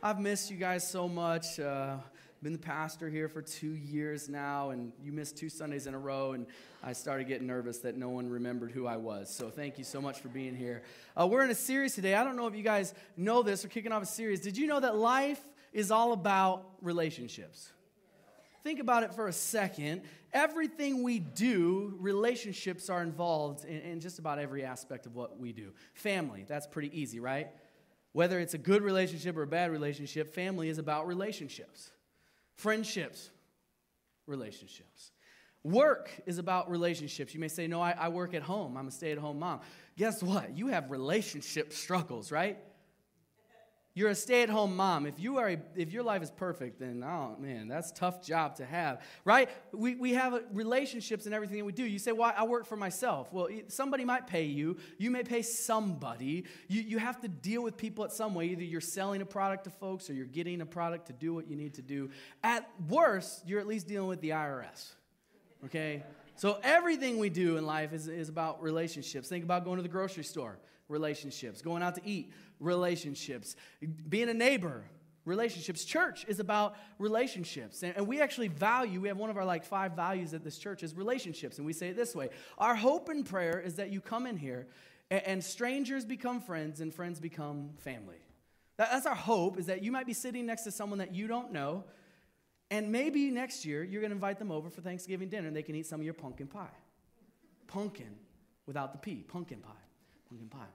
I've missed you guys so much. Been the pastor here for 2 years now, and you missed 2 Sundays in a row, and I started getting nervous that no one remembered who I was. So thank you so much for being here. We're in a series today. I don't know if you guys know this. We're kicking off a series. Did you know that life is all about relationships? Think about it for a second. Everything we do, relationships are involved in just about every aspect of what we do. Family, that's pretty easy, right? Whether it's a good relationship or a bad relationship, family is about relationships. Friendships, relationships. Work is about relationships. You may say, no, I work at home. I'm a stay-at-home mom. Guess what? You have relationship struggles, right? You're a stay-at-home mom. If your life is perfect, then, oh, man, that's a tough job to have, right? We have relationships in everything that we do. You say, well, I work for myself. Well, somebody might pay you. You may pay somebody. You have to deal with people in some way. Either you're selling a product to folks or you're getting a product to do what you need to do. At worst, you're at least dealing with the IRS, okay? So everything we do in life is about relationships. Think about going to the grocery store, relationships. Going out to eat, relationships. Being a neighbor, relationships. Church is about relationships. And we actually we have one of our 5 values at this church is relationships. And we say it this way. Our hope and prayer is that you come in here and strangers become friends and friends become family. That's our hope, is that you might be sitting next to someone that you don't know. And maybe next year you're going to invite them over for Thanksgiving dinner and they can eat some of your pumpkin pie. Pumpkin without the P. Pumpkin pie. Pumpkin pie.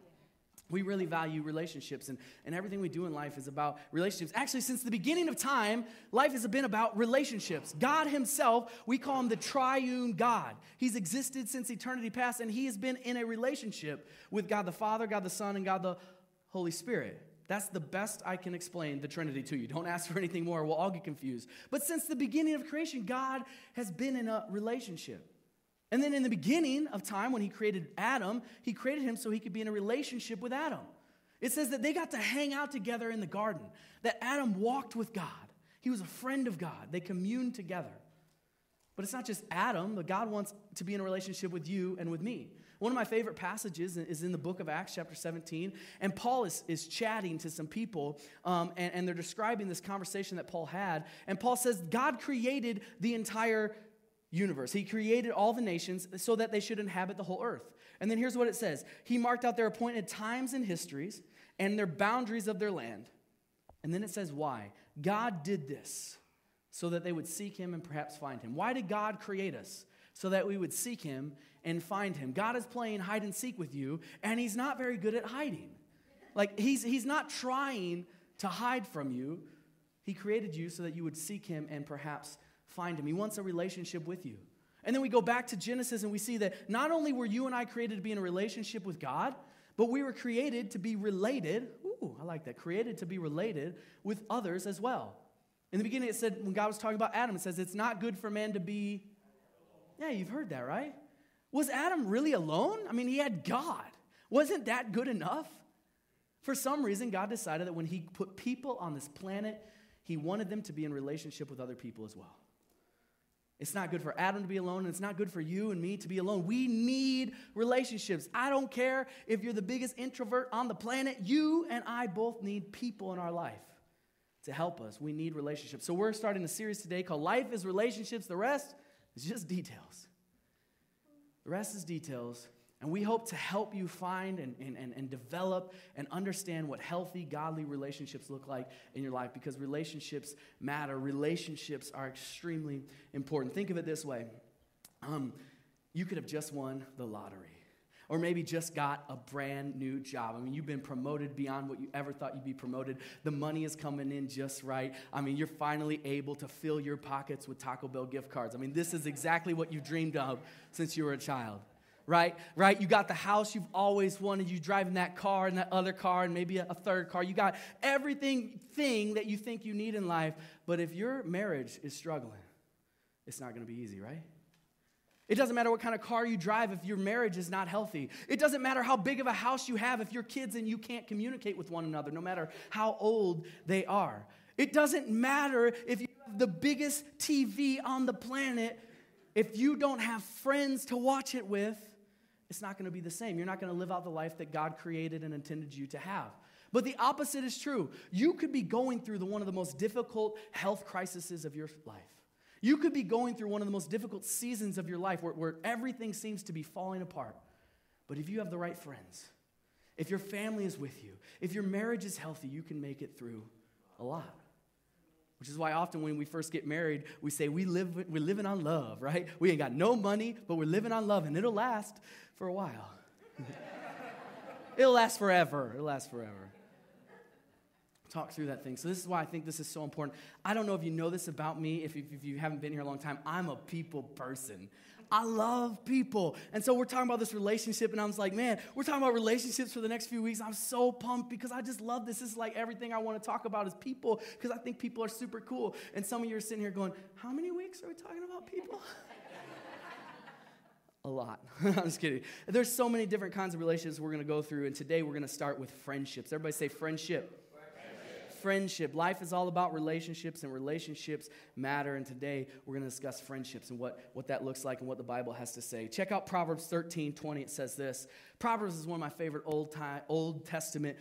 We really value relationships, and everything we do in life is about relationships. Actually, since the beginning of time, life has been about relationships. God himself, we call him the triune God. He's existed since eternity past, and he has been in a relationship with God the Father, God the Son, and God the Holy Spirit. That's the best I can explain the Trinity to you. Don't ask for anything more. We'll all get confused. But since the beginning of creation, God has been in a relationship. And then in the beginning of time, when he created Adam, he created him so he could be in a relationship with Adam. It says that they got to hang out together in the garden, that Adam walked with God. He was a friend of God. They communed together. But it's not just Adam, but God wants to be in a relationship with you and with me. One of my favorite passages is in the book of Acts, chapter 17, and Paul is chatting to some people, and they're describing this conversation that Paul had, and Paul says, God created the entire universe. He created all the nations so that they should inhabit the whole earth. And then here's what it says. He marked out their appointed times and histories and their boundaries of their land. And then it says why. God did this so that they would seek him and perhaps find him. Why did God create us? So that we would seek him and find him. God is playing hide and seek with you, and he's not very good at hiding. He's not trying to hide from you. He created you so that you would seek him and perhaps find him. He wants a relationship with you. And then we go back to Genesis and we see that not only were you and I created to be in a relationship with God, but we were created to be related. Ooh, I like that. Created to be related with others as well. In the beginning it said, when God was talking about Adam, it says it's not good for man to be. Yeah, you've heard that, right? Was Adam really alone? I mean, he had God. Wasn't that good enough? For some reason, God decided that when he put people on this planet, he wanted them to be in relationship with other people as well. It's not good for Adam to be alone, and it's not good for you and me to be alone. We need relationships. I don't care if you're the biggest introvert on the planet. You and I both need people in our life to help us. We need relationships. So we're starting a series today called Life is Relationships. The rest is just details. The rest is details. And we hope to help you find and develop and understand what healthy, godly relationships look like in your life, because relationships matter. Relationships are extremely important. Think of it this way. You could have just won the lottery, or maybe just got a brand new job. I mean, you've been promoted beyond what you ever thought you'd be promoted. The money is coming in just right. I mean, you're finally able to fill your pockets with Taco Bell gift cards. I mean, this is exactly what you dreamed of since you were a child. Right? You got the house you've always wanted. You driving that car and that other car and maybe a third car. You got everything that you think you need in life. But if your marriage is struggling, it's not going to be easy, right? It doesn't matter what kind of car you drive if your marriage is not healthy. It doesn't matter how big of a house you have if your kids and you can't communicate with one another, no matter how old they are. It doesn't matter if you have the biggest TV on the planet. If you don't have friends to watch it with, it's not going to be the same. You're not going to live out the life that God created and intended you to have. But the opposite is true. You could be going through one of the most difficult health crises of your life. You could be going through one of the most difficult seasons of your life where everything seems to be falling apart. But if you have the right friends, if your family is with you, if your marriage is healthy, you can make it through a lot. Which is why often when we first get married, we say we're living on love, right? We ain't got no money, but we're living on love, and it'll last for a while. It'll last forever. It'll last forever. Talk through that thing. So this is why I think this is so important. I don't know if you know this about me, if you haven't been here a long time. I'm a people person. I love people. And so we're talking about this relationship, and I was like, man, we're talking about relationships for the next few weeks. I'm so pumped because I just love this. This is like everything I want to talk about is people because I think people are super cool. And some of you are sitting here going, how many weeks are we talking about people? A lot. I'm just kidding. There's so many different kinds of relationships we're going to go through, and today we're going to start with friendships. Everybody say friendship. Friendship. Life is all about relationships, and relationships matter. And today we're going to discuss friendships and what that looks like and what the Bible has to say. Check out Proverbs 13:20. It says this. Proverbs is one of my favorite Old Testament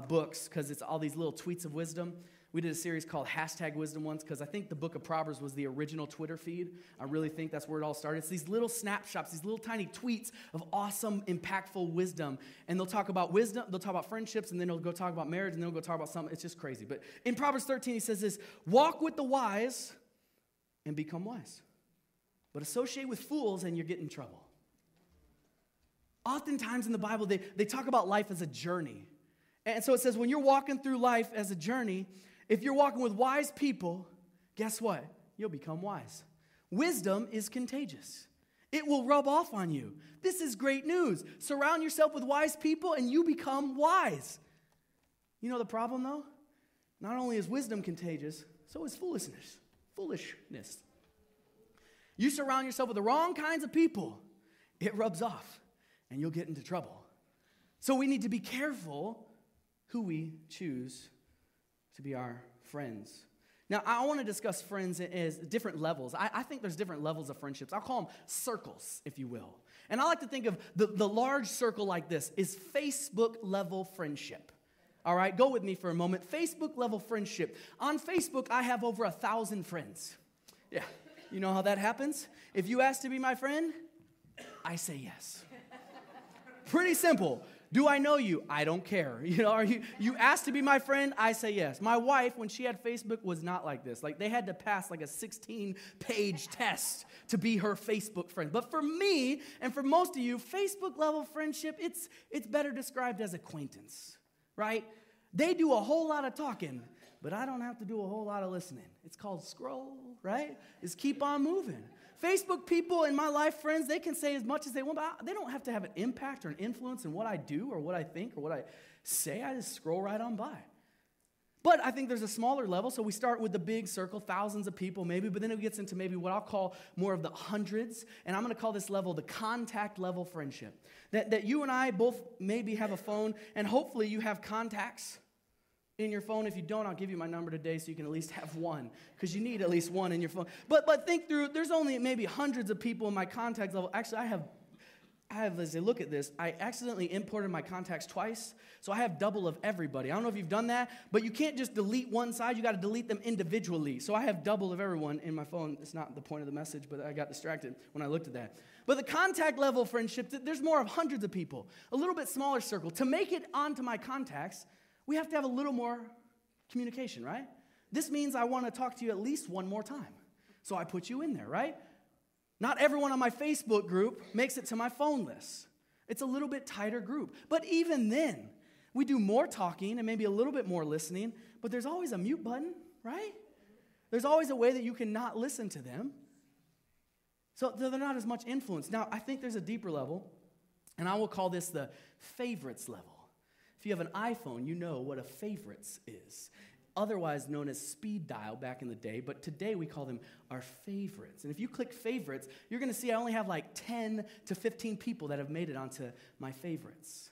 books because it's all these little tweets of wisdom. We did a series called #Wisdom once because I think the book of Proverbs was the original Twitter feed. I really think that's where it all started. It's these little snapshots, these little tiny tweets of awesome, impactful wisdom. And they'll talk about wisdom, they'll talk about friendships, and then they'll go talk about marriage, and then they'll go talk about something. It's just crazy. But in Proverbs 13, he says this, walk with the wise and become wise. But associate with fools and you get in trouble. Oftentimes in the Bible, they talk about life as a journey. And so it says when you're walking through life as a journey, if you're walking with wise people, guess what? You'll become wise. Wisdom is contagious. It will rub off on you. This is great news. Surround yourself with wise people and you become wise. You know the problem though? Not only is wisdom contagious, so is foolishness. Foolishness. You surround yourself with the wrong kinds of people, it rubs off and you'll get into trouble. So we need to be careful who we choose to be our friends. Now, I want to discuss friends as different levels. I think there's different levels of friendships. I'll call them circles, if you will. And I like to think of the large circle like this is Facebook-level friendship. All right, go with me for a moment. Facebook-level friendship. On Facebook, I have over 1,000 friends. Yeah, you know how that happens? If you ask to be my friend, I say yes. Pretty simple. Do I know you? I don't care. You know, you asked to be my friend? I say yes. My wife, when she had Facebook, was not like this. Like they had to pass like a 16-page test to be her Facebook friend. But for me, and for most of you, Facebook level friendship, it's better described as acquaintance, right? They do a whole lot of talking, but I don't have to do a whole lot of listening. It's called scroll, right? It's keep on moving. Facebook people in my life, friends, they can say as much as they want, but they don't have to have an impact or an influence in what I do or what I think or what I say. I just scroll right on by. But I think there's a smaller level, so we start with the big circle, thousands of people maybe, but then it gets into maybe what I'll call more of the hundreds, and I'm going to call this level the contact level friendship. That you and I both maybe have a phone, and hopefully you have contacts in your phone. If you don't, I'll give you my number today so you can at least have one, because you need at least one in your phone. But think through, there's only maybe hundreds of people in my contacts level. Actually, I have, as I look at this, I accidentally imported my contacts twice, so I have double of everybody. I don't know if you've done that, but you can't just delete one side. You got to delete them individually. So I have double of everyone in my phone. It's not the point of the message, but I got distracted when I looked at that. But the contact level friendship, there's more of hundreds of people, a little bit smaller circle. To make it onto my contacts, we have to have a little more communication, right? This means I want to talk to you at least one more time. So I put you in there, right? Not everyone on my Facebook group makes it to my phone list. It's a little bit tighter group. But even then, we do more talking and maybe a little bit more listening, but there's always a mute button, right? There's always a way that you can not listen to them. So they're not as much influence. Now, I think there's a deeper level, and I will call this the favorites level. If you have an iPhone, you know what a favorites is, otherwise known as speed dial back in the day, but today we call them our favorites. And if you click favorites, you're going to see I only have like 10 to 15 people that have made it onto my favorites.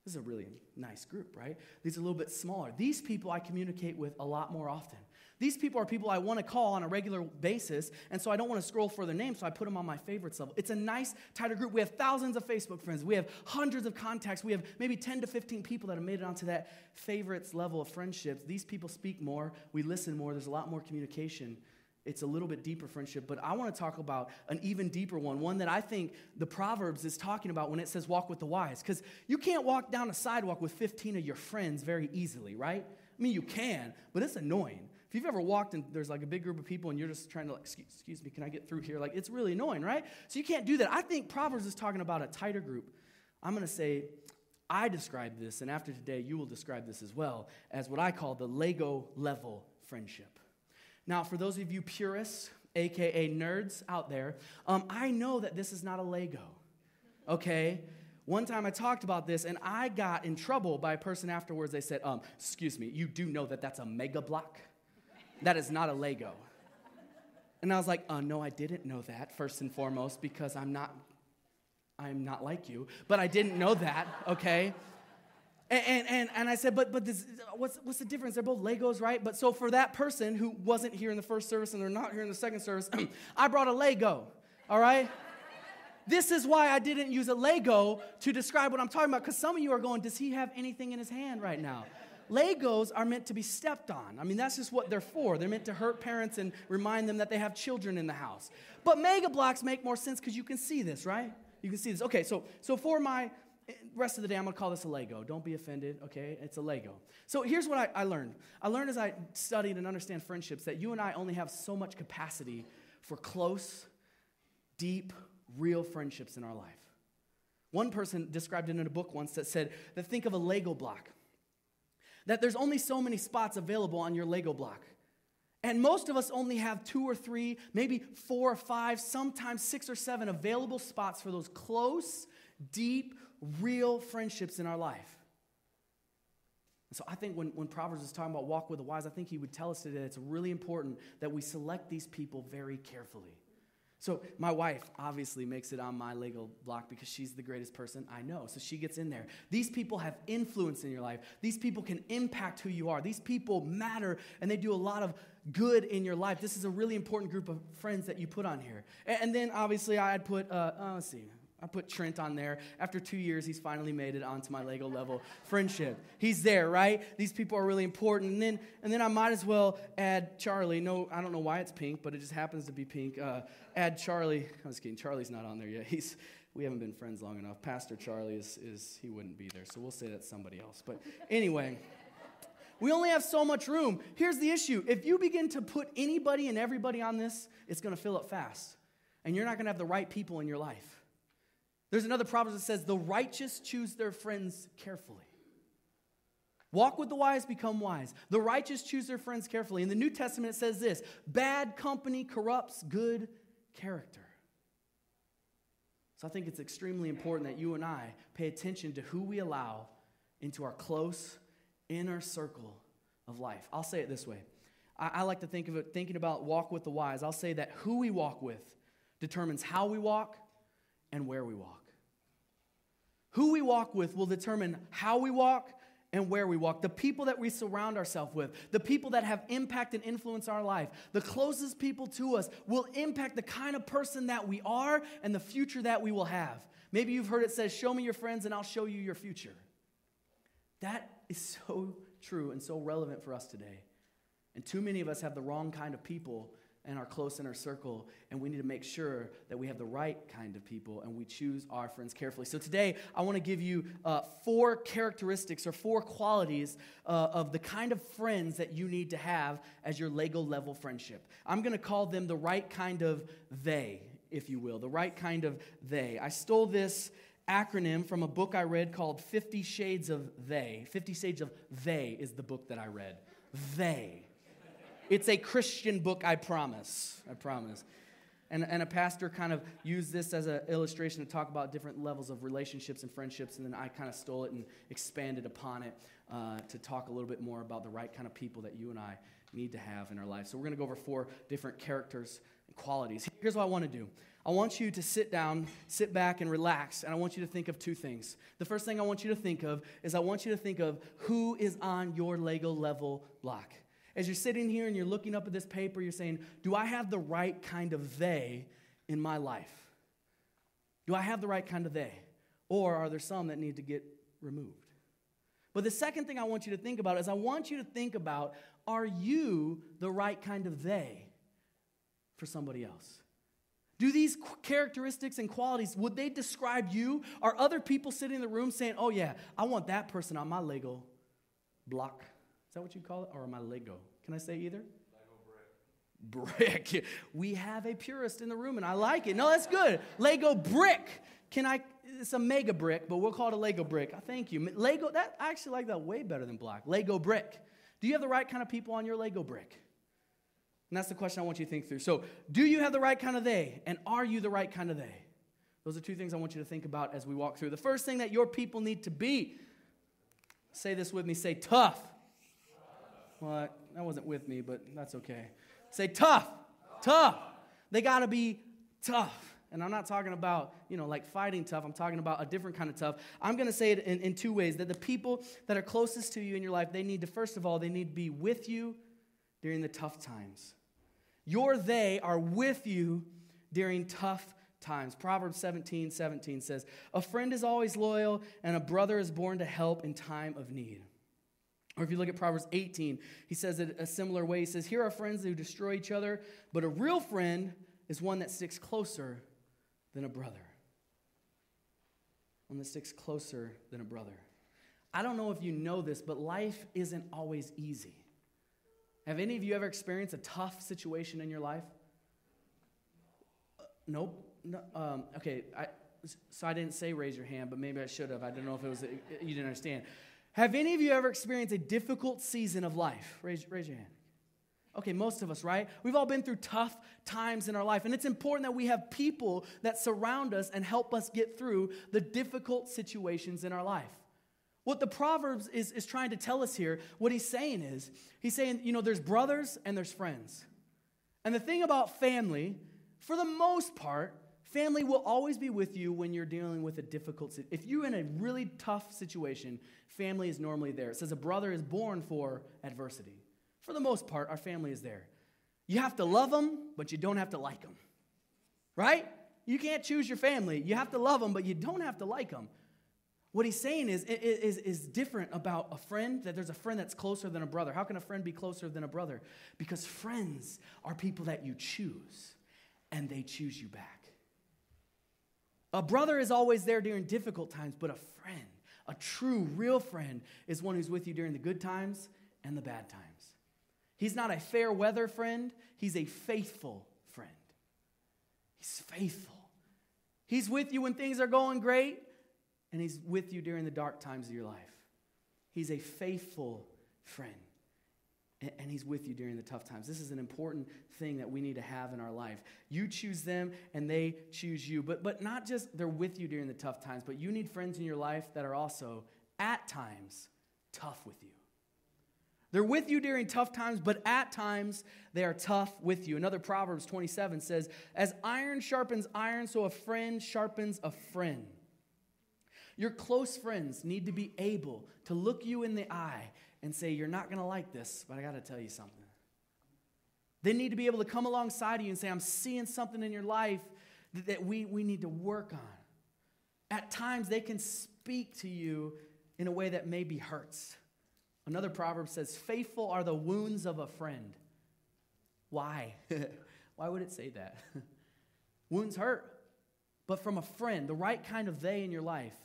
This is a really nice group, right? These are a little bit smaller. These people I communicate with a lot more often. These people are people I want to call on a regular basis, and so I don't want to scroll for their names, so I put them on my favorites level. It's a nice, tighter group. We have thousands of Facebook friends. We have hundreds of contacts. We have maybe 10 to 15 people that have made it onto that favorites level of friendships. These people speak more. We listen more. There's a lot more communication. It's a little bit deeper friendship, but I want to talk about an even deeper one that I think the Proverbs is talking about when it says walk with the wise, because you can't walk down a sidewalk with 15 of your friends very easily, right? I mean, you can, but it's annoying. If you've ever walked and there's like a big group of people and you're just trying to like, excuse me, can I get through here? Like, it's really annoying, right? So you can't do that. I think Proverbs is talking about a tighter group. I'm going to say, I describe this, and after today, you will describe this as well, as what I call the Lego level friendship. Now, for those of you purists, a.k.a. nerds out there, I know that this is not a Lego, okay? One time I talked about this, and I got in trouble by a person afterwards. They said, excuse me, you do know that that's a Mega Block? That is not a Lego. And I was like, no, I didn't know that, first and foremost, because I'm not like you. But I didn't know that, okay? And I said, but this, what's the difference? They're both Legos, right? But so for that person who wasn't here in the first service and they're not here in the second service, I brought a Lego, all right? This is why I didn't use a Lego to describe what I'm talking about, because some of you are going, does he have anything in his hand right now? Legos are meant to be stepped on. I mean, that's just what they're for. They're meant to hurt parents and remind them that they have children in the house. But Mega Blocks make more sense because you can see this, right? You can see this. Okay, so for my rest of the day, I'm going to call this a Lego. Don't be offended, okay? It's a Lego. So here's what I learned. I learned as I studied and understand friendships that you and I only have so much capacity for close, deep, real friendships in our life. One person described it in a book once that said that think of a Lego block, that there's only so many spots available on your Lego block. And most of us only have 2 or 3, maybe 4 or 5, sometimes 6 or 7 available spots for those close, deep, real friendships in our life. And so I think when Proverbs is talking about walk with the wise, I think he would tell us today that it's really important that we select these people very carefully. So my wife obviously makes it on my Lego block because she's the greatest person I know. So she gets in there. These people have influence in your life. These people can impact who you are. These people matter, and they do a lot of good in your life. This is a really important group of friends that you put on here. And then obviously I'd put, I put Trent on there. After 2 years, he's finally made it onto my Lego level friendship. He's there, right? These people are really important. And then I might as well add Charlie. No, I don't know why it's pink, but it just happens to be pink. Add Charlie. I'm just kidding. Charlie's not on there yet. We haven't been friends long enough. Pastor Charlie is he wouldn't be there, so we'll say that's somebody else. But anyway, we only have so much room. Here's the issue. If you begin to put anybody and everybody on this, it's going to fill up fast. And you're not going to have the right people in your life. There's another proverb that says, the righteous choose their friends carefully. Walk with the wise, become wise. The righteous choose their friends carefully. In the New Testament, it says this, bad company corrupts good character. So I think it's extremely important that you and I pay attention to who we allow into our close inner circle of life. I'll say it this way. I like to think of it, thinking about walk with the wise, I'll say that who we walk with determines how we walk and where we walk. Who we walk with will determine how we walk and where we walk. The people that we surround ourselves with, the people that have impact and influence our life, the closest people to us will impact the kind of person that we are and the future that we will have. Maybe you've heard it says, show me your friends and I'll show you your future. That is so true and so relevant for us today. And too many of us have the wrong kind of people in our close inner circle, and we need to make sure that we have the right kind of people and we choose our friends carefully. So today, I want to give you 4 characteristics or 4 qualities of the kind of friends that you need to have as your Lego level friendship. I'm going to call them the right kind of they, if you will, the right kind of they. I stole this acronym from a book I read called 50 Shades of They. 50 Shades of They is the book that I read. They. It's a Christian book, I promise. I promise. And a pastor kind of used this as an illustration to talk about different levels of relationships and friendships, and then I kind of stole it and expanded upon it to talk a little bit more about the right kind of people that you and I need to have in our life. So we're going to go over 4 different characters and qualities. Here's what I want to do. I want you to sit back and relax, and I want you to think of two things. The first thing I want you to think of is I want you to think of who is on your Lego level block. As you're sitting here and you're looking up at this paper, you're saying, do I have the right kind of they in my life? Do I have the right kind of they? Or are there some that need to get removed? But the second thing I want you to think about is I want you to think about, are you the right kind of they for somebody else? Do these characteristics and qualities, would they describe you? Are other people sitting in the room saying, oh yeah, I want that person on my Lego block? Is that what you call it? Or my Lego? Can I say either? Lego brick. We have a purist in the room, and I like it. No, that's good. Lego brick. It's a mega brick, but we'll call it a Lego brick. Thank you. Lego, I actually like that way better than block. Lego brick. Do you have the right kind of people on your Lego brick? And that's the question I want you to think through. So, do you have the right kind of they? And are you the right kind of they? Those are two things I want you to think about as we walk through. The first thing that your people need to be, say this with me, say tough. Well, that wasn't with me, but that's okay. Say tough. Tough. They got to be tough. And I'm not talking about, like fighting tough. I'm talking about a different kind of tough. I'm going to say it in two ways. That the people that are closest to you in your life, they need to, first of all, they need to be with you during the tough times. They are with you during tough times. Proverbs 17:17 says, a friend is always loyal, and a brother is born to help in time of need. Or if you look at Proverbs 18, he says it a similar way. He says, here are friends who destroy each other, but a real friend is one that sticks closer than a brother. One that sticks closer than a brother. I don't know if you know this, but life isn't always easy. Have any of you ever experienced a tough situation in your life? Nope. No, okay, so I didn't say raise your hand, but maybe I should have. I don't know if it was, you didn't understand. Have any of you ever experienced a difficult season of life? Raise your hand. Okay, most of us, right? We've all been through tough times in our life, and it's important that we have people that surround us and help us get through the difficult situations in our life. What the Proverbs is trying to tell us here, what he's saying, there's brothers and there's friends. And the thing about family, for the most part, family will always be with you when you're dealing with a difficult situation. If you're in a really tough situation, family is normally there. It says a brother is born for adversity. For the most part, our family is there. You have to love them, but you don't have to like them. Right? You can't choose your family. You have to love them, but you don't have to like them. What he's saying is different about a friend, that there's a friend that's closer than a brother. How can a friend be closer than a brother? Because friends are people that you choose, and they choose you back. A brother is always there during difficult times, but a friend, a true, real friend, is one who's with you during the good times and the bad times. He's not a fair weather friend. He's a faithful friend. He's faithful. He's with you when things are going great, and he's with you during the dark times of your life. He's a faithful friend, and he's with you during the tough times. This is an important thing that we need to have in our life. You choose them, and they choose you. But not just they're with you during the tough times, but you need friends in your life that are also, at times, tough with you. They're with you during tough times, but at times they are tough with you. Another Proverbs 27 says, as iron sharpens iron, so a friend sharpens a friend. Your close friends need to be able to look you in the eye and say, you're not going to like this, but I got to tell you something. They need to be able to come alongside you and say, I'm seeing something in your life that we need to work on. At times, they can speak to you in a way that maybe hurts. Another proverb says, faithful are the wounds of a friend. Why? Why would it say that? Wounds hurt. But from a friend, the right kind of they in your life,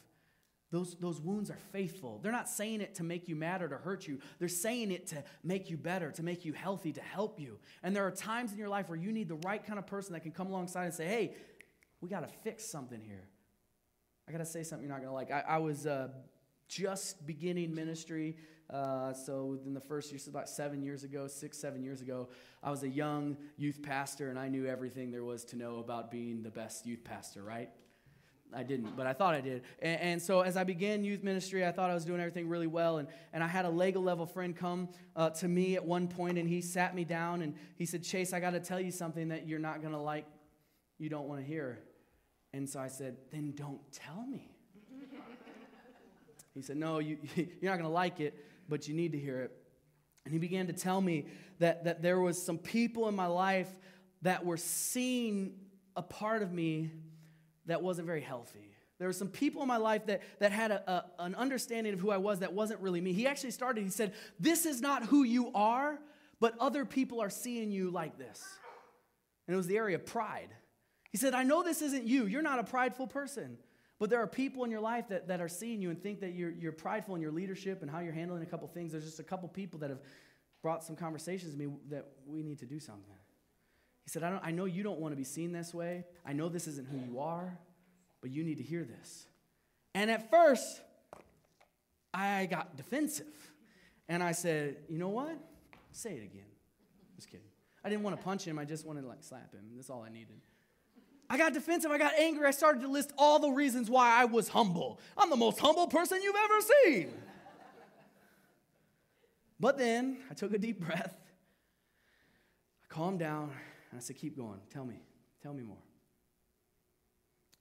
those wounds are faithful. They're not saying it to make you mad or to hurt you. They're saying it to make you better, to make you healthy, to help you. And there are times in your life where you need the right kind of person that can come alongside and say, hey, we got to fix something here. I got to say something you're not going to like. I was just beginning ministry. So in the first year, so about 7 years ago, 7 years ago, I was a young youth pastor, and I knew everything there was to know about being the best youth pastor, right? I didn't, but I thought I did. And so as I began youth ministry, I thought I was doing everything really well. And I had a Lego level friend come to me at one point, and he sat me down, and he said, Chase, I got to tell you something that you're not going to like, you don't want to hear. And so I said, then don't tell me. He said, no, you're not going to like it, but you need to hear it. And he began to tell me that there was some people in my life that were seeing a part of me that wasn't very healthy. There were some people in my life that had an understanding of who I was that wasn't really me. He actually started, he said, this is not who you are, but other people are seeing you like this. And it was the area of pride. He said, I know this isn't you. You're not a prideful person. But there are people in your life that are seeing you and think that you're prideful in your leadership and how you're handling a couple things. There's just a couple people that have brought some conversations to me that we need to do something. He said, I know you don't want to be seen this way. I know this isn't who you are, but you need to hear this. And at first, I got defensive. And I said, you know what? Say it again. Just kidding. I didn't want to punch him. I just wanted to slap him. That's all I needed. I got defensive. I got angry. I started to list all the reasons why I was humble. I'm the most humble person you've ever seen. But then I took a deep breath. I calmed down, and I said, keep going. Tell me more.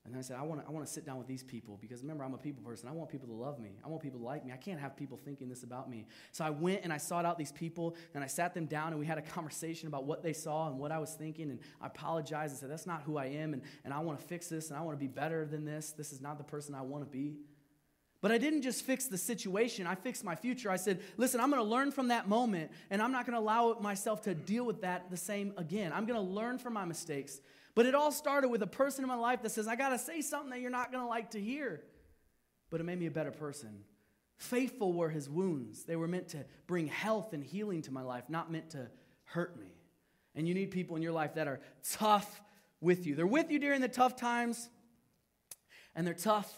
And then I said, I want to sit down with these people because remember, I'm a people person. I want people to love me. I want people to like me. I can't have people thinking this about me. So I went and I sought out these people and I sat them down and we had a conversation about what they saw and what I was thinking. And I apologized and said, that's not who I am. And I want to fix this and I want to be better than this. This is not the person I want to be. But I didn't just fix the situation. I fixed my future. I said, listen, I'm going to learn from that moment and I'm not going to allow myself to deal with that the same again. I'm going to learn from my mistakes. But it all started with a person in my life that says, I got to say something that you're not going to like to hear. But it made me a better person. Faithful were his wounds. They were meant to bring health and healing to my life, not meant to hurt me. And you need people in your life that are tough with you. They're with you during the tough times, and they're tough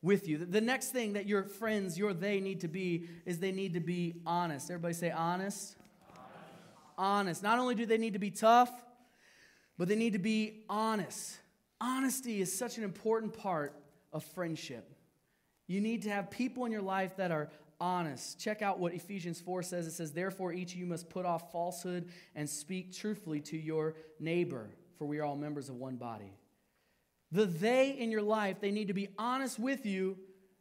with you. The next thing that your friends, they need to be is they need to be honest. Everybody say honest. Honest. Not only do they need to be tough, but they need to be honest. Honesty is such an important part of friendship. You need to have people in your life that are honest. Check out what Ephesians 4 says. It says, therefore each of you must put off falsehood and speak truthfully to your neighbor, for we are all members of one body. The they in your life, they need to be honest with you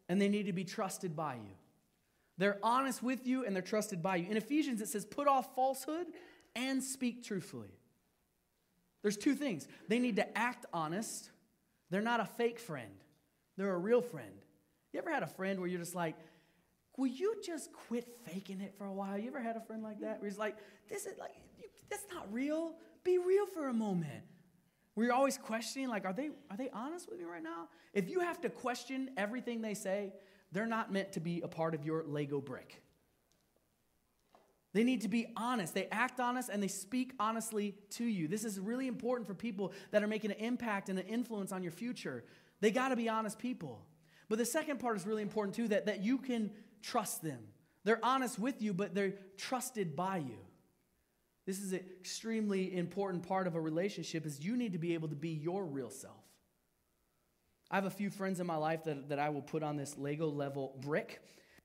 and they need to be trusted by you. They're honest with you and they're trusted by you. In Ephesians it says, put off falsehood and speak truthfully. There's two things. They need to act honest. They're not a fake friend. They're a real friend. You ever had a friend where you're just like, will you just quit faking it for a while? You ever had a friend like that where he's like, that's not real. Be real for a moment. Where you're always questioning, like, are they honest with me right now? If you have to question everything they say, they're not meant to be a part of your Lego brick. They need to be honest. They act honest and they speak honestly to you. This is really important for people that are making an impact and an influence on your future. They got to be honest people. But the second part is really important too, that you can trust them. They're honest with you, but they're trusted by you. This is an extremely important part of a relationship is you need to be able to be your real self. I have a few friends in my life that I will put on this Lego level brick.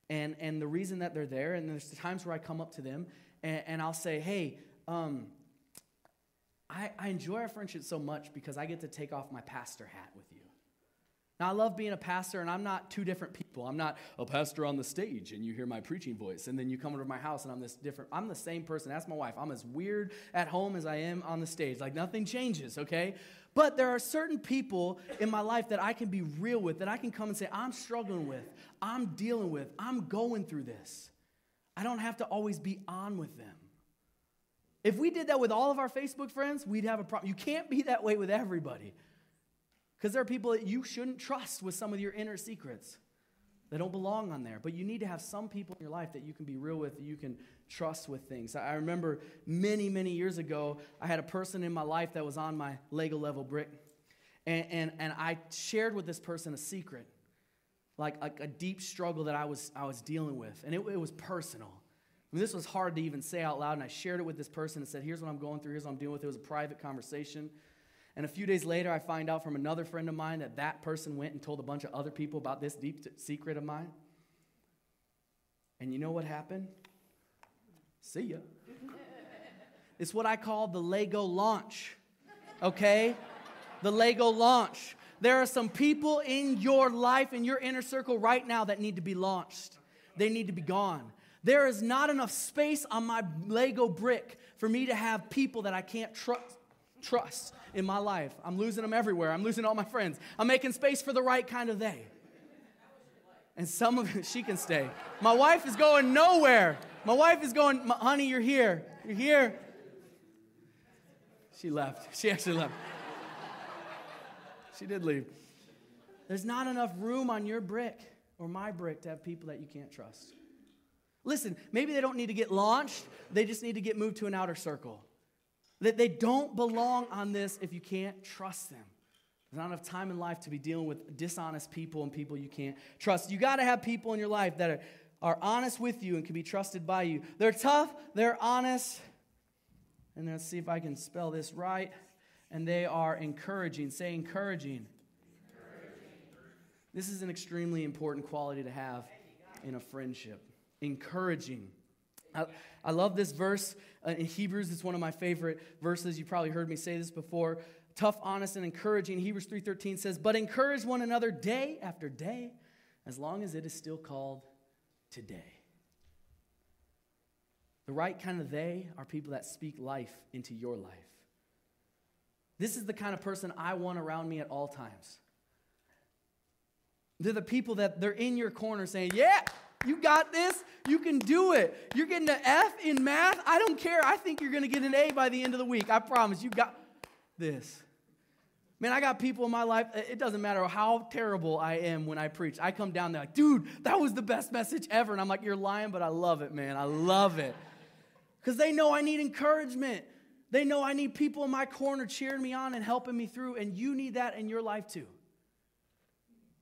And the reason that they're there, and there's times where I come up to them and I'll say, hey, I enjoy our friendship so much because I get to take off my pastor hat with you. Now, I love being a pastor, and I'm not two different people. I'm not a pastor on the stage, and you hear my preaching voice, and then you come over to my house, and I'm this different. I'm the same person. Ask my wife. I'm as weird at home as I am on the stage. Like, nothing changes, okay? But there are certain people in my life that I can be real with, that I can come and say, I'm struggling with, I'm dealing with, I'm going through this. I don't have to always be on with them. If we did that with all of our Facebook friends, we'd have a problem. You can't be that way with everybody. Because there are people that you shouldn't trust with some of your inner secrets. They don't belong on there. But you need to have some people in your life that you can be real with, that you can trust with things. I remember many, many years ago, I had a person in my life that was on my Lego level brick. And I shared with this person a secret, like a deep struggle that I was dealing with. And it was personal. I mean, this was hard to even say out loud. And I shared it with this person and said, here's what I'm going through. Here's what I'm dealing with. It was a private conversation. And a few days later, I find out from another friend of mine that that person went and told a bunch of other people about this deep secret of mine. And you know what happened? See ya. It's what I call the Lego launch, okay? The Lego launch. There are some people in your life, in your inner circle right now that need to be launched. They need to be gone. There is not enough space on my Lego brick for me to have people that I can't trust in my life. I'm losing them everywhere. I'm losing all my friends. I'm making space for the right kind of they. And some of it, she can stay. My wife is going nowhere. My wife is going, honey, you're here. You're here. She left. She actually left. She did leave. There's not enough room on your brick or my brick to have people that you can't trust. Listen, maybe they don't need to get launched. They just need to get moved to an outer circle. That they don't belong on this if you can't trust them. There's not enough time in life to be dealing with dishonest people and people you can't trust. You got to have people in your life that are honest with you and can be trusted by you. They're tough, they're honest, and let's see if I can spell this right. And they are encouraging. Say encouraging. This is an extremely important quality to have in a friendship. Encouraging. I love this verse in Hebrews. It's one of my favorite verses. You probably heard me say this before. Tough, honest, and encouraging. Hebrews 3:13 says, but encourage one another day after day, as long as it is still called today. The right kind of they are people that speak life into your life. This is the kind of person I want around me at all times. They're the people that they're in your corner saying, yeah, you got this. You can do it. You're getting an F in math. I don't care. I think you're going to get an A by the end of the week. I promise. You got this. Man, I got people in my life, it doesn't matter how terrible I am when I preach. I come down there like, dude, that was the best message ever. And I'm like, you're lying, but I love it, man. I love it. Because they know I need encouragement. They know I need people in my corner cheering me on and helping me through, and you need that in your life too.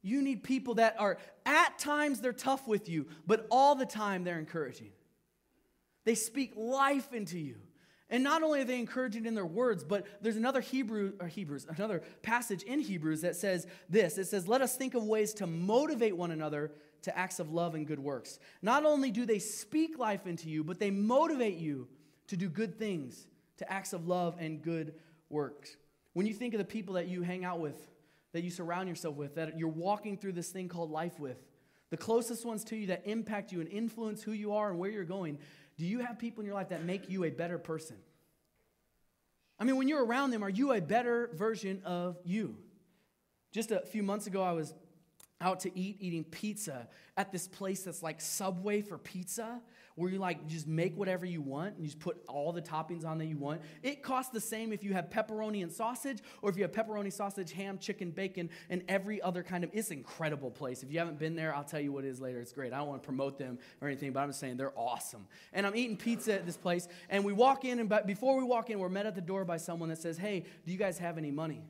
You need people that are, at times they're tough with you, but all the time they're encouraging. They speak life into you. And not only are they encouraging in their words, but there's another another passage in Hebrews that says this. It says, let us think of ways to motivate one another to acts of love and good works. Not only do they speak life into you, but they motivate you to do good things, to acts of love and good works. When you think of the people that you hang out with, that you surround yourself with, that you're walking through this thing called life with, the closest ones to you that impact you and influence who you are and where you're going, do you have people in your life that make you a better person? I mean, when you're around them, are you a better version of you? Just a few months ago, I was out to eating pizza at this place that's like Subway for pizza, where you like just make whatever you want and you just put all the toppings on that you want. It costs the same if you have pepperoni and sausage, or if you have pepperoni, sausage, ham, chicken, bacon, and every other kind of. It's an incredible place. If you haven't been there, I'll tell you what it is later. It's great. I don't want to promote them or anything, but I'm just saying they're awesome. And I'm eating pizza at this place, and we walk in, and before we walk in, we're met at the door by someone that says, hey, do you guys have any money?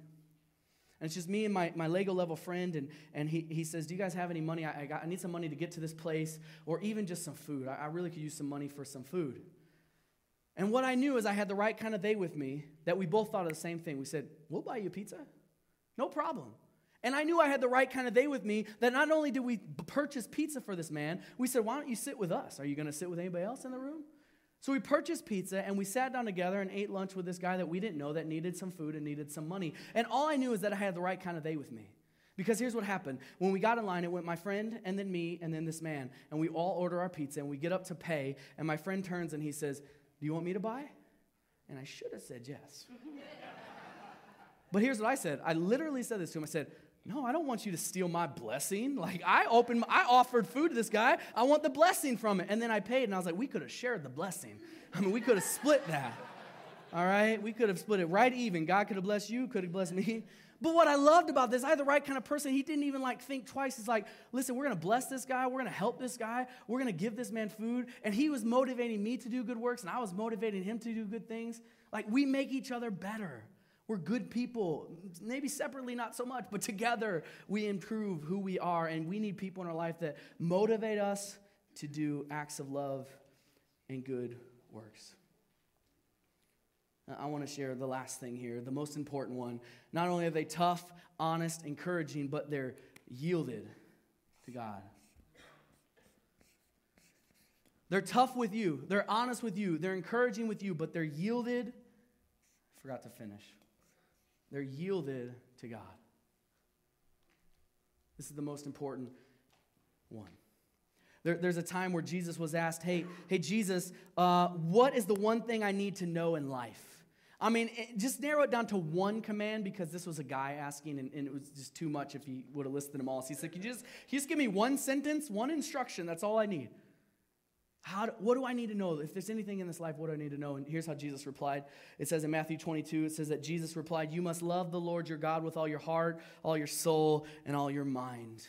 And it's just me and my Lego level friend, and he says, do you guys have any money? I need some money to get to this place, or even just some food. I really could use some money for some food. And what I knew is I had the right kind of they with me, that we both thought of the same thing. We said, we'll buy you pizza. No problem. And I knew I had the right kind of they with me, that not only did we purchase pizza for this man, we said, why don't you sit with us? Are you going to sit with anybody else in the room? So we purchased pizza, and we sat down together and ate lunch with this guy that we didn't know that needed some food and needed some money. And all I knew is that I had the right kind of they with me. Because here's what happened. When we got in line, it went my friend, and then me, and then this man. And we all order our pizza, and we get up to pay, and my friend turns and he says, do you want me to buy? And I should have said yes. But here's what I said. I literally said this to him. I said, no, I don't want you to steal my blessing. Like, I offered food to this guy. I want the blessing from it. And then I paid, and I was like, we could have shared the blessing. I mean, we could have split that. All right? We could have split it right even. God could have blessed you, could have blessed me. But what I loved about this, I had the right kind of person. He didn't even think twice. He's like, listen, we're going to bless this guy. We're going to help this guy. We're going to give this man food. And he was motivating me to do good works, and I was motivating him to do good things. Like, we make each other better. We're good people. Maybe separately, not so much, but together we improve who we are, and we need people in our life that motivate us to do acts of love and good works. I want to share the last thing here, the most important one. Not only are they tough, honest, encouraging, but they're yielded to God. They're tough with you. They're honest with you. They're encouraging with you, but they're yielded. I forgot to finish. They're yielded to God. This is the most important one. There's a time where Jesus was asked, hey Jesus, what is the one thing I need to know in life? I mean, just narrow it down to one command, because this was a guy asking, and it was just too much if he would have listed them all. So he said, can you just give me one sentence, one instruction? That's all I need. What do I need to know? If there's anything in this life, what do I need to know? And here's how Jesus replied. It says in Matthew 22, it says that Jesus replied, you must love the Lord your God with all your heart, all your soul, and all your mind.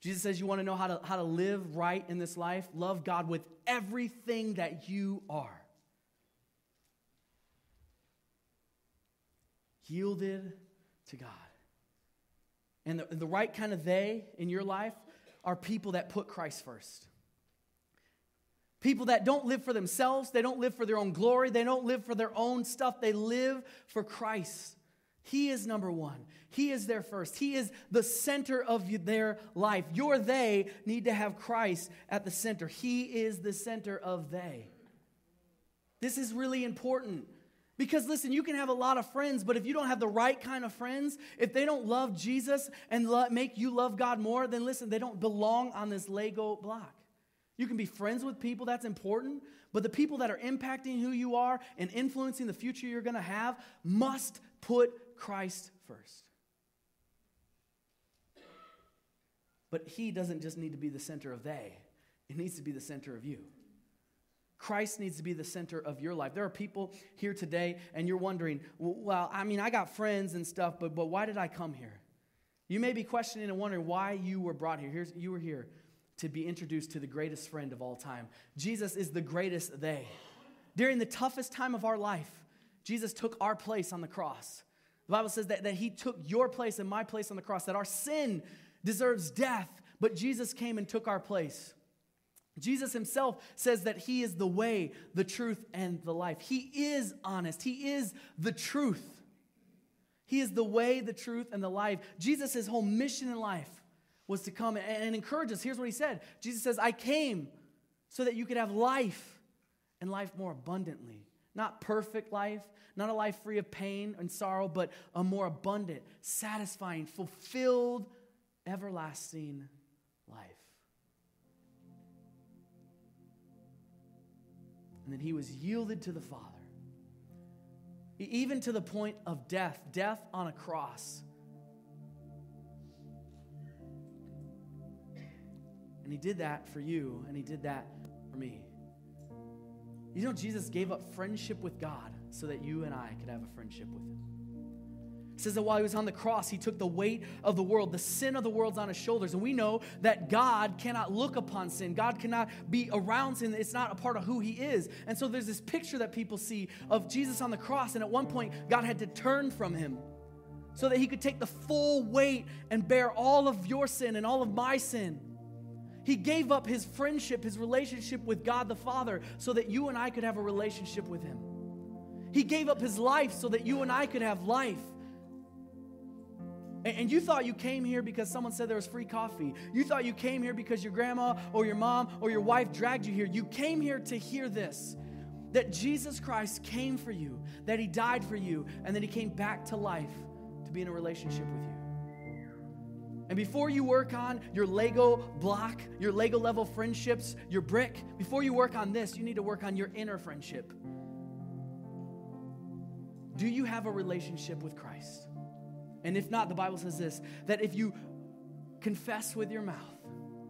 Jesus says you want to know how to live right in this life? Love God with everything that you are. Yielded to God. And the right kind of they in your life are people that put Christ first. People that don't live for themselves. They don't live for their own glory. They don't live for their own stuff. They live for Christ. He is number one. He is their first. He is the center of their life. Your they need to have Christ at the center. He is the center of they. This is really important. Because listen, you can have a lot of friends, but if you don't have the right kind of friends, if they don't love Jesus and make you love God more, then listen, they don't belong on this Lego block. You can be friends with people, that's important, but the people that are impacting who you are and influencing the future you're going to have must put Christ first. But he doesn't just need to be the center of they. It needs to be the center of you. Christ needs to be the center of your life. There are people here today, and you're wondering, well, I mean, I got friends and stuff, but why did I come here? You may be questioning and wondering why you were brought here. You were here to be introduced to the greatest friend of all time. Jesus is the greatest they. During the toughest time of our life, Jesus took our place on the cross. The Bible says that he took your place and my place on the cross, that our sin deserves death, but Jesus came and took our place. Jesus himself says that he is the way, the truth, and the life. He is honest. He is the truth. He is the way, the truth, and the life. Jesus' whole mission in life was to come and encourage us. Here's what he said. Jesus says, I came so that you could have life, and life more abundantly. Not perfect life, not a life free of pain and sorrow, but a more abundant, satisfying, fulfilled, everlasting life. And then he was yielded to the Father, even to the point of death on a cross. And he did that for you, and he did that for me. You know, Jesus gave up friendship with God so that you and I could have a friendship with him. It says that while he was on the cross, he took the weight of the world, the sin of the world's on his shoulders. And we know that God cannot look upon sin. God cannot be around sin. It's not a part of who he is. And so there's this picture that people see of Jesus on the cross. And at one point, God had to turn from him so that he could take the full weight and bear all of your sin and all of my sin. He gave up his friendship, his relationship with God the Father, so that you and I could have a relationship with him. He gave up his life so that you and I could have life. And you thought you came here because someone said there was free coffee. You thought you came here because your grandma or your mom or your wife dragged you here. You came here to hear this, that Jesus Christ came for you, that he died for you, and that he came back to life to be in a relationship with you. And before you work on your Lego block, your Lego level friendships, your brick, before you work on this, you need to work on your inner friendship. Do you have a relationship with Christ? And if not, the Bible says this, that if you confess with your mouth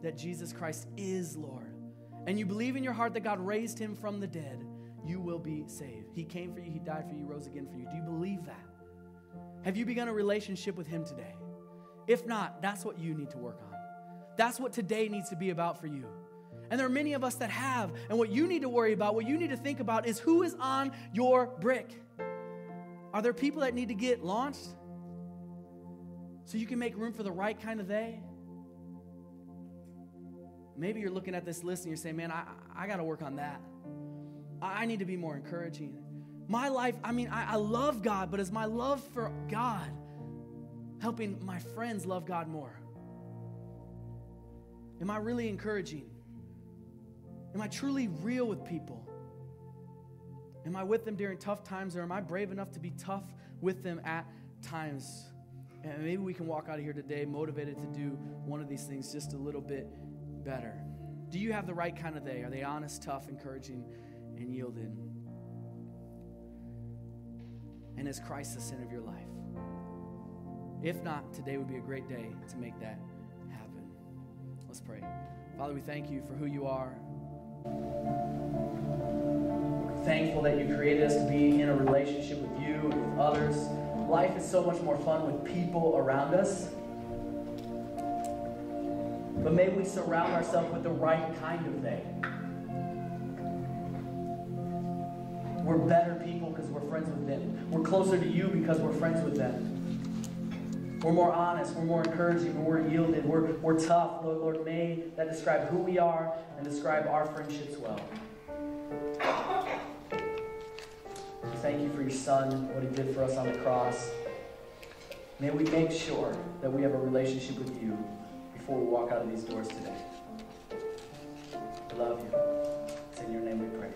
that Jesus Christ is Lord, and you believe in your heart that God raised him from the dead, you will be saved. He came for you, he died for you, rose again for you. Do you believe that? Have you begun a relationship with him today? If not, that's what you need to work on. That's what today needs to be about for you. And there are many of us that have, and what you need to worry about, what you need to think about is who is on your brick. Are there people that need to get launched so you can make room for the right kind of they? Maybe you're looking at this list and you're saying, man, I got to work on that. I need to be more encouraging. My life, I love God, but is my love for God helping my friends love God more? Am I really encouraging? Am I truly real with people? Am I with them during tough times, or am I brave enough to be tough with them at times? And maybe we can walk out of here today motivated to do one of these things just a little bit better. Do you have the right kind of they? Are they honest, tough, encouraging, and yielded? And is Christ the center of your life? If not, today would be a great day to make that happen. Let's pray. Father, we thank you for who you are. We're thankful that you created us to be in a relationship with you and with others. Life is so much more fun with people around us. But may we surround ourselves with the right kind of they. We're better people because we're friends with them. We're closer to you because we're friends with them. We're more honest. We're more encouraging. We're more yielded. We're tough. Lord, may that describe who we are and describe our friendships well. Thank you for your Son, what he did for us on the cross. May we make sure that we have a relationship with you before we walk out of these doors today. We love you. It's in your name we pray.